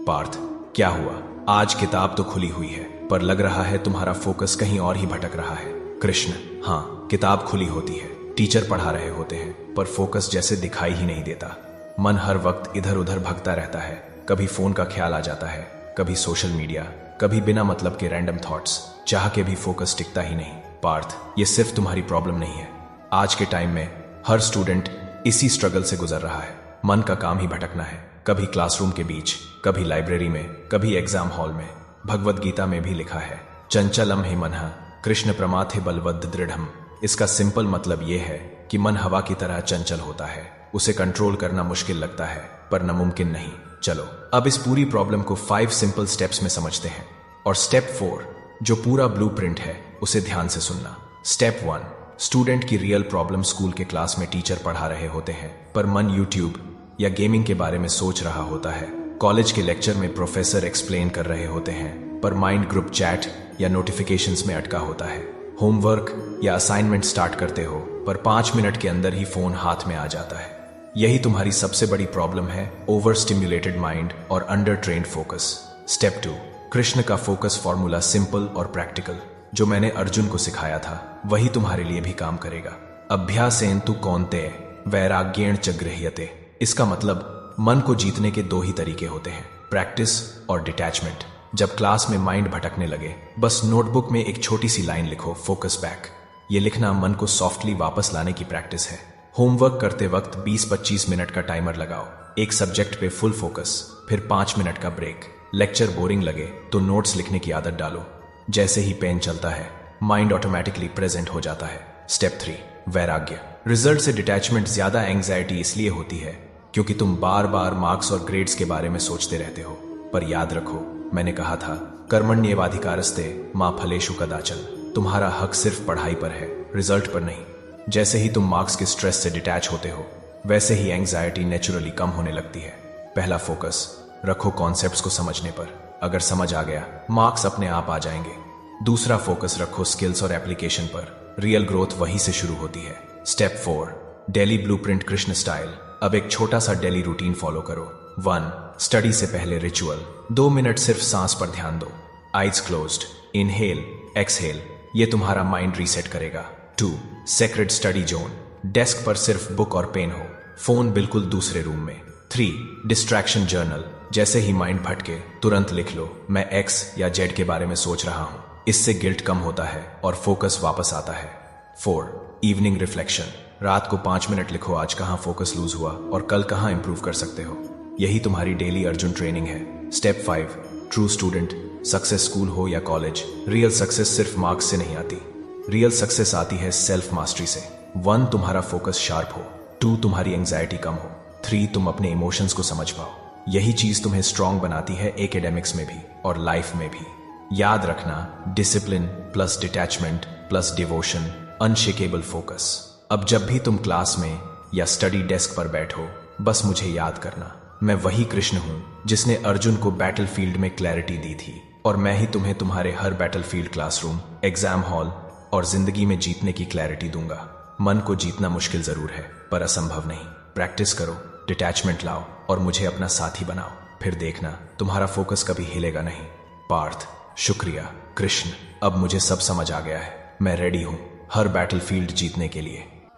पार्थ, क्या हुआ? आज किताब तो खुली हुई है, पर लग रहा है तुम्हारा फोकस कहीं और ही भटक रहा है। कृष्ण, हाँ, किताब खुली होती है, टीचर पढ़ा रहे होते हैं, पर फोकस जैसे दिखाई ही नहीं देता। मन हर वक्त इधर उधर भगता रहता है। कभी फोन का ख्याल आ जाता है, कभी सोशल मीडिया, कभी बिना मतलब के रैंडम थॉट्स। चाह के भी फोकस टिकता ही नहीं। पार्थ, ये सिर्फ तुम्हारी प्रॉब्लम नहीं है। आज के टाइम में हर स्टूडेंट इसी स्ट्रगल से गुजर रहा है। मन का काम ही भटकना है, कभी क्लासरूम के बीच, कभी लाइब्रेरी में, कभी एग्जाम हॉल में। भगवद गीता में भी लिखा है, चंचलम हि मनः कृष्ण प्रमाथे बलवद्ध दृढ़म। इसका सिंपल मतलब यह है कि मन हवा की तरह चंचल होता है। उसे कंट्रोल करना मुश्किल लगता है, पर नामुमकिन नहीं। चलो अब इस पूरी प्रॉब्लम को 5 सिंपल स्टेप्स में समझते हैं। और स्टेप 4, जो पूरा ब्लूप्रिंट है, उसे ध्यान से सुनना। स्टेप 1, स्टूडेंट की रियल प्रॉब्लम स्कूल के क्लास में टीचर पढ़ा रहे होते हैं, पर मन यूट्यूब या गेमिंग के बारे में सोच रहा होता है। कॉलेज के लेक्चर में प्रोफेसर एक्सप्लेन कर रहे होते हैं, पर माइंड ग्रुप चैट या नोटिफिकेशंस में अटका होता है। होमवर्क या असाइनमेंट स्टार्ट करते हो, पर 5 मिनट के अंदर ही फोन हाथ में आ जाता है। यही तुम्हारी सबसे बड़ी प्रॉब्लम है, ओवर स्टिम्युलेटेड माइंड और under trained focus. Step 2, Krishna का फोकस फॉर्मूला सिंपल और प्रैक्टिकल, जो मैंने अर्जुन को सिखाया था, वही तुम्हारे लिए भी काम करेगा। अभ्यासेन तु कौन्तेय वैराग्येण च गृह्यते। इसका मतलब मन को जीतने के 2 ही तरीके होते हैं, प्रैक्टिस और डिटैचमेंट। जब क्लास में माइंड भटकने लगे, बस नोटबुक में एक छोटी सी लाइन लिखो, फोकस बैक। ये लिखना मन को सॉफ्टली वापस लाने की प्रैक्टिस है। होमवर्क करते वक्त 20-25 मिनट का टाइमर लगाओ। एक सब्जेक्ट पे फुल फोकस, फिर 5 मिनट का ब्रेक। लेक्चर बोरिंग लगे तो नोट्स लिखने की आदत डालो। जैसे ही पेन चलता है, माइंड ऑटोमेटिकली प्रेजेंट हो जाता है। स्टेप 3, वैराग्य। रिजल्ट से डिटैचमेंट ज्यादा एंग्जाइटी इसलिए होती है क्योंकि तुम बार बार मार्क्स और ग्रेड्स के बारे में सोचते रहते हो। पर याद रखो, मैंने कहा था, कर्मण्येवाधिकारस्ते मा फलेषु कदाचन। तुम्हारा हक सिर्फ पढ़ाई पर है, रिजल्ट पर नहीं। जैसे ही तुम मार्क्स के स्ट्रेस से डिटैच होते हो, वैसे ही एंग्जाइटी नेचुरली कम होने लगती है। पहला फोकस रखो कॉन्सेप्ट्स को समझने पर। अगर समझ आ गया, मार्क्स अपने आप आ जाएंगे। दूसरा फोकस रखो स्किल्स और एप्लीकेशन पर। रियल ग्रोथ वहीं से शुरू होती है। Step 4, daily blueprint Krishna style. अब एक छोटा सा डेली रूटीन फॉलो करो। 1, स्टडी से पहले रिचुअल। 2 मिनट सिर्फ सांस पर ध्यान दो। Eyes closed, inhale exhale. ये तुम्हारा माइंड रीसेट करेगा। 2, सेक्रेड स्टडी जोन। डेस्क पर सिर्फ बुक और पेन हो, फोन बिल्कुल दूसरे रूम में। 3, डिस्ट्रैक्शन जर्नल। जैसे ही माइंड भटके, तुरंत लिख लो, मैं एक्स या जेड के बारे में सोच रहा हूं। इससे गिल्ट कम होता है और फोकस वापस आता है। 4, इवनिंग रिफ्लेक्शन। रात को 5 मिनट लिखो, आज कहां फोकस लूज हुआ और कल कहां इंप्रूव कर सकते हो। यही तुम्हारी डेली अर्जुन ट्रेनिंग है। Step 5, true student. Success school हो या कॉलेज, रियल सक्सेस सिर्फ मार्क्स से नहीं आती। रियल सक्सेस आती है सेल्फ मास्टरी से। 1, तुम्हारा फोकस शार्प हो। 2, तुम्हारी एंग्जाइटी कम हो। 3, तुम अपने इमोशंस को समझ पाओ। यही चीज तुम्हें स्ट्रांग बनाती है, एकेडमिक्स में भी और लाइफ में भी। याद रखना, discipline plus detachment plus devotion, unshakeable focus. अब जब भी तुम क्लास में या स्टडी डेस्क पर बैठो, बस मुझे याद करना, मैं वही कृष्ण हूं जिसने अर्जुन को बैटलफील्ड में क्लैरिटी दी थी, और मैं ही तुम्हें तुम्हारे हर बैटलफील्ड, क्लासरूम, एग्जाम हॉल और जिंदगी में जीतने की क्लैरिटी दूंगा। मन को जीतना मुश्किल जरूर है, पर असंभव नहीं। प्रैक्टिस करो, डिटैचमेंट लाओ और मुझे अपना साथी बनाओ, फिर देखना तुम्हारा फोकस कभी हिलेगा नहीं। पार्थ, शुक्रिया। कृष्ण, अब मुझे सब समझ आ गया है। मैं रेडी हूं हर बैटलफील्ड जीतने के लिए।